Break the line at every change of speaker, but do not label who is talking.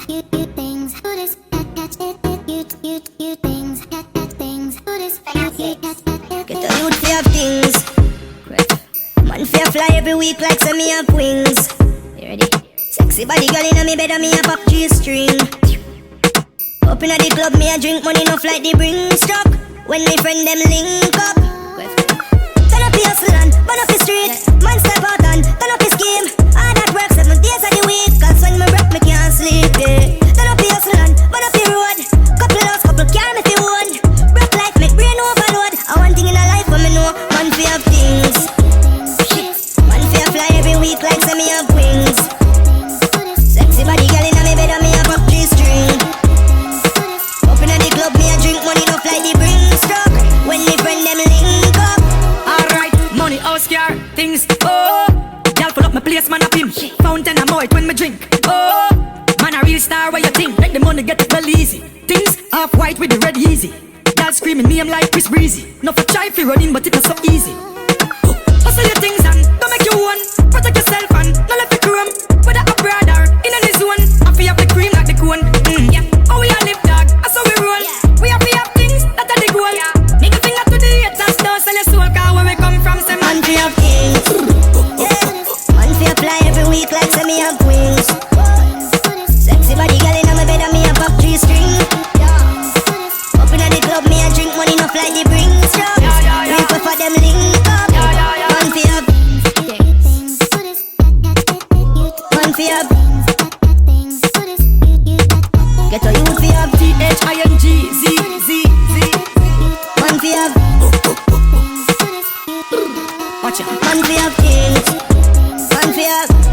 Get a youth for have things. Man fear fly every week like say me have wings. You ready? Sexy body girl inna me bed and me a pop G-string. Up inna the club me a drink money enough like the bring struck. When me friend them link up. Turn up your slant, burn up the street. Man step out and turn up the scheme. All that work 7 days of the week. Cause when me broke me can't sleep, yeah. Turn up your slant, burn up the road. Couple house, couple car me fi own. Broke life make brain overload. And one thing in a life for me know, man fi have things. Man fi a fly every week like say me have wings. Sexy body girl inna me bed and me a pop G-string. Up inna the club me a drink money enough like the bring struck. When me friend them link up.
Alright, money house car, things, oh. Y'all pull up my place, man, up him. Fountain and moit when me drink, oh. Man, a real star, what you think? Make the money get it well easy. Things, half-white with the red easy. Y'all screaming name like Chris Breezy. No for try fi running, but it was so easy. Hustle your things and don't make you one. Protect yourself and don't let it chrome. Whether a brother, in any zone. I fi have the cream like the cone. Yeah, how we all live, dog, that's how we roll. We have things, that are the goal. Make a finger to the haters, don't sell your soul. Cause where we come from, say
Man fi have things. Yeah. Man fi a fly every week like say me have wings. Sexy body girl inna me bed and me a pop G-string. Up inna the club me a drink money enough like the bring struck. We prefer them link up. Man fi have. Man fi have. Get a youth fi have.
Thingz.
Man fi have.
Watch out.
Man fi have things. Man fi have.